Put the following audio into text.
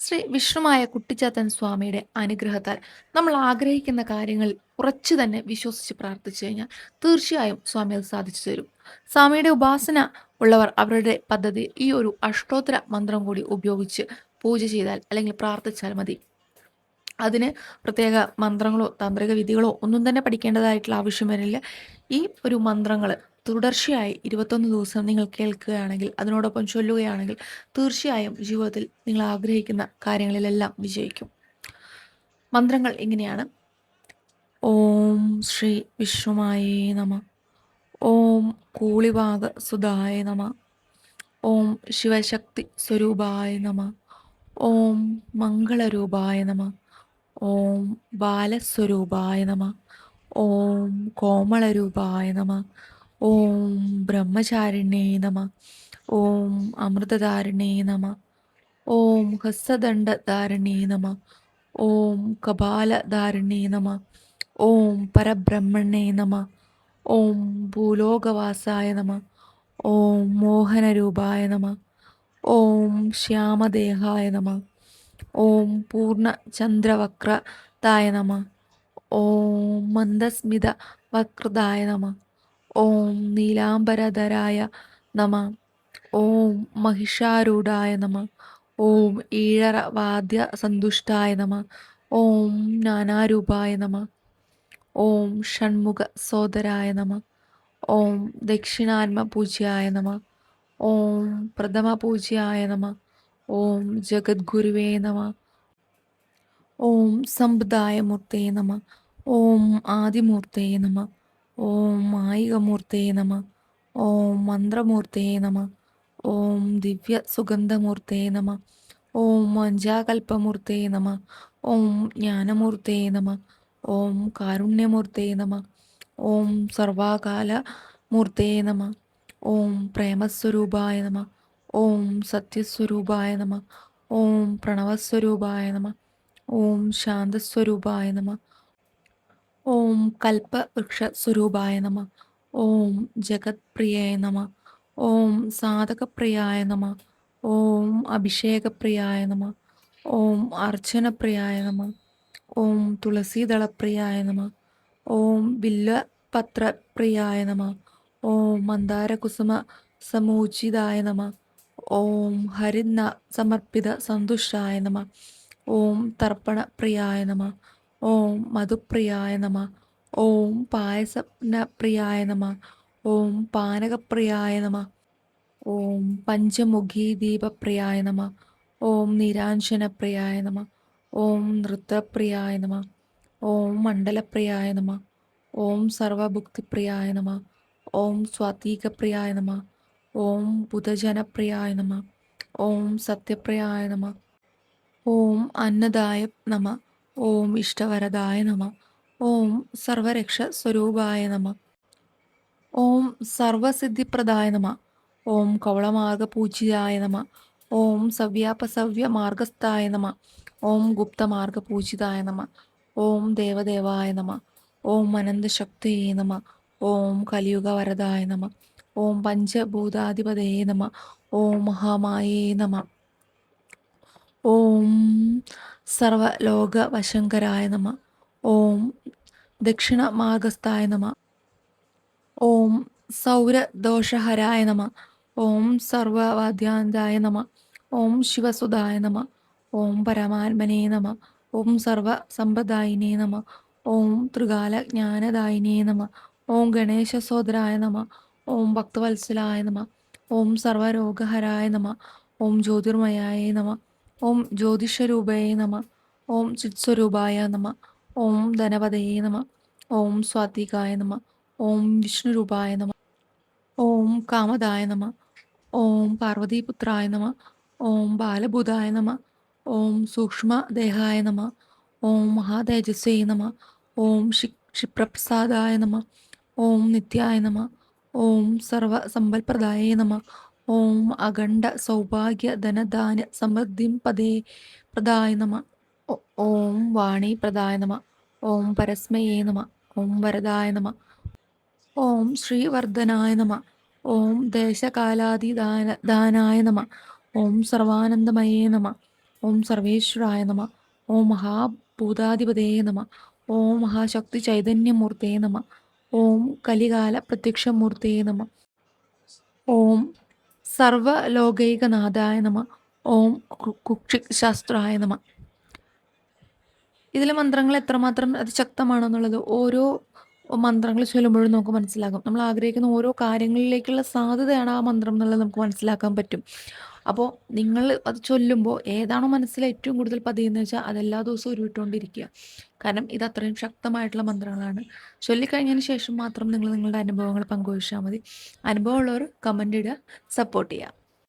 ശ്രീ വിഷ്ണുമായ കുട്ടിച്ചാത്തൻ സ്വാമിയുടെ അനുഗ്രഹത്താൽ നമ്മൾ ആഗ്രഹിക്കുന്ന കാര്യങ്ങൾ ഉറച്ചു തന്നെ വിശ്വസിച്ച് പ്രാർത്ഥിച്ചു കഴിഞ്ഞാൽ തീർച്ചയായും സ്വാമി അത് സാധിച്ചു തരും. സ്വാമിയുടെ ഉപാസന ഉള്ളവർ അവരുടെ പദ്ധതി ഈ ഒരു അഷ്ടോത്തര മന്ത്രം കൂടി ഉപയോഗിച്ച് പൂജ ചെയ്താൽ അല്ലെങ്കിൽ പ്രാർത്ഥിച്ചാൽ മതി. അതിന് പ്രത്യേക മന്ത്രങ്ങളോ താന്ത്രിക വിധികളോ ഒന്നും തന്നെ പഠിക്കേണ്ടതായിട്ടുള്ള ആവശ്യം വരില്ല. ഈ ഒരു മന്ത്രങ്ങൾ തുടർച്ചയായി 21 ദിവസം നിങ്ങൾ കേൾക്കുകയാണെങ്കിൽ, അതിനോടൊപ്പം ചൊല്ലുകയാണെങ്കിൽ തീർച്ചയായും ജീവിതത്തിൽ നിങ്ങൾ ആഗ്രഹിക്കുന്ന കാര്യങ്ങളിലെല്ലാം വിജയിക്കും. മന്ത്രങ്ങൾ ഇങ്ങനെയാണ്: ഓം ശ്രീ വിഷ്ണുവായേ നമ. ഓം കൂളിവാക സുധായ നമ. ഓം ശിവശക്തി സ്വരൂപായ നമ. ഓം മംഗളരൂപായ നമ. ഓം ബാലസ്വരൂപായ നമ. ഓം കോമളരൂപായ നമ. ഓം ബ്രഹ്മചാരിണേ നമ. ഓം അമൃതധാരിണേ നമ. ഓം ഹസ്തദണ്ഡധാരിണേ നമ. ഓം കപാലധാരിണേ നമ. ഓം പരബ്രഹ്മണേ നമ. ഓം ഭൂലോകവാസായ നമ. ഓം മോഹനരൂപായ നമ. ഓം ശ്യാമദേഹായ നമ. ഓം പൂർണ്ണചന്ദ്രവക്രതായ നമ. ഓം മന്ദസ്മിത വക്രതായ നമ. ഓം നീലാംബരധരായ നമ. ഓം മഹിഷാരൂഢായ നമ. ഓം ഈഴറ വാദ്യ സന്തുഷ്ടായ നമ. ഓം നാനാരൂപായ നമ. ഓം ഷൺമുഖ സോദരായ നമ. ഓം ദക്ഷിണാത്മപൂജ്യായ നമ. ഓം പ്രഥമപൂജ്യായ നമ. ഓം ജഗദ്ഗുരുവേ നമ. ഓം സമ്പദായ മൂർത്തേ നമ. ഓം ആദിമൂർത്തേ നമ. ഓം മായികമൂർത്തേ നമ. ഓം മന്ത്രമൂർത്തേ നമ. ഓം ദിവ്യ സുഗന്ധമൂർത്തേ നമ. ഓം വഞ്ചാകൽപമൂർത്തേ നമ. ഓം ജ്ഞാനമൂർത്തേ നമ. ഓം കാരുണ്യമൂർത്തേ നമ. ഓം സർവാകാലമൂർത്തേ നമ. ഓം പ്രേമസ്വരൂപായ നമ. ഓം സത്യസ്വരൂപായ നമ. ഓം പ്രണവസ്വരൂപായ നമ. ഓം ശാന്തസ്വരൂപായ നമ. ഓം കൽപ്പവൃക്ഷസ്വരൂപായ നമ. ഓം ജഗത്പ്രിയായ നമ. ഓം സാധകപ്രിയായ നമ. ഓം അഭിഷേകപ്രിയായ നമ. ഓം അർച്ചനപ്രിയായ നമ. ഓം തുളസീദളപ്രിയായ നമ. ഓം ബില്ലപത്രപ്രിയായ നമ. ഓം മന്ദാരകുസുമ സമൂചിതായ നമ. ഓം ഹരിന്ന സമർപ്പിത സന്തുഷ്ടായ നമ. ഓം തർപ്പണപ്രിയായ നമ. ഓം മധുപ്രിയായ നമ. ഓം പായസപ്രിയായ നമ. ഓം പാനകപ്രിയായ നമ. ഓം പഞ്ചമുഖീദീപപ്രിയായ നമ. ഓം നീരാഞ്ജനപ്രിയായ നമ. ഓം നൃത്തപ്രിയായ നമ. ഓം മണ്ഡലപ്രിയായ നമ. ഓം സർവഭുക്തിപ്രിയായ നമ. ഓം സ്വാത്വികപ്രിയായ നമ. ഓം ബുധജനപ്രിയായ നമ. ഓം സത്യപ്രിയായ നമ. ഓം അന്നദായ നമ. ഓം ഇഷ്ടവരദായ നമ. ഓം സർവരക്ഷസ്വരൂപായ നമ. ഓം സർവസിദ്ധിപ്രദായ നമ. ഓം കവളമാർഗപൂജിതായ നമ. ഓം സവ്യാപസവ്യമാർഗസ്ഥായ നമ. ഓം ഗുപ്തമാർഗപൂജിതായ നമ. ഓം ദേവദേവായ നമ. ഓം അനന്തശക്തയേ നമ. ഓം കലിയുഗവരദായ നമ. ഓം പഞ്ചഭൂതാധിപതയേ നമ. ഓം മഹാമായേ നമ. ഓം സർവലോകവശങ്കരായ നമ. ഓം ദക്ഷിണമാർഗസ്ഥായ നമ. ഓം സൗരദോഷഹരായ നമ. ഓം സർവവാദ്യാന്തായ നമ. ഓം ശിവസുതായ നമ. ഓം പരമാത്മനേ നമ. ഓം സർവസമ്പദായിനേ നമ. ഓം ത്രികാലജ്ഞാനദായിനേ നമ. ഓം ഗണേശസോദരായ നമ. ഓം ഭക്തവത്സലായ നമ. ഓം സർവരോഗഹരായ നമ. ഓം ജ്യോതിർമയായ നമ. ഓം ജ്യോതിഷരൂപയേ നമ. ഓം ചിത്സ്വരൂപായ നമ. ഓം ധനപതയേ നമ. ഓം സ്വാത്വികായ നമ. ഓം വിഷ്ണുരൂപായ നമ. ഓം കാമദായ നമ. ഓം പാർവതീപുത്രായ നമ. ഓം ബാലഭൂതായ നമ. ഓം സൂക്ഷ്മദേഹായ നമ. ഓം മഹാതേജസ്വേ നമ. ഓം ക്ഷിപ്രപ്രസാദായ നമ. ഓം നിത്യായ നമ. ഓം സർവസമ്പൽപ്രദായേ നമ. ഓം അഖണ്ഡ സൗഭാഗ്യ ധനധാന്യ സമൃദ്ധിം പ്രദായ നമ. ഓം വാണീപ്രദായ നമ. ഓം പരസ്മയേ നമ. ഓം വരദായ നമ. ഓം ശ്രീവർദ്ധനായ നമ. ഓം ദേശകാലാതിദാനായ നമ. ഓം സർവാനന്ദമയേ നമ. ഓം സർവേശ്വരായ നമ. ഓം മഹാഭൂതാധിപതയെ നമ. ഓം മഹാശക്തി ചൈതന്യമൂർത്തയെ നമ. ഓം കലികാല പ്രത്യക്ഷമൂർത്തയെ നമ. ഓം സർവലോകൈകനാഥായ നമ. ഓം കുക്ഷിശാസ്ത്രായ നമ. ഇതിലെ മന്ത്രങ്ങൾ എത്രമാത്രം അതിശക്തമാണെന്നുള്ളത് ഓരോ മന്ത്രങ്ങൾ ചൊല്ലുമ്പോഴും നമുക്ക് മനസ്സിലാകും. നമ്മൾ ആഗ്രഹിക്കുന്ന ഓരോ കാര്യങ്ങളിലേക്കുള്ള സാധ്യതയാണ് ആ മന്ത്രം എന്നുള്ളത് നമുക്ക് മനസ്സിലാക്കാൻ പറ്റും. അപ്പോൾ നിങ്ങൾ അത് ചൊല്ലുമ്പോൾ ഏതാണോ മനസ്സിൽ ഏറ്റവും കൂടുതൽ പതിയുന്നത് വെച്ചാൽ അതെല്ലാ ദിവസവും ഉരുവിട്ടുകൊണ്ടിരിക്കുക. കാരണം ഇത് അത്രയും ശക്തമായിട്ടുള്ള മന്ത്രങ്ങളാണ്. ചൊല്ലിക്കഴിഞ്ഞതിന് ശേഷം മാത്രം നിങ്ങൾ നിങ്ങളുടെ അനുഭവങ്ങൾ പങ്കുവച്ചാൽ മതി. അനുഭവമുള്ളവർ കമൻ്റ് ഇടുക, സപ്പോർട്ട് ചെയ്യുക.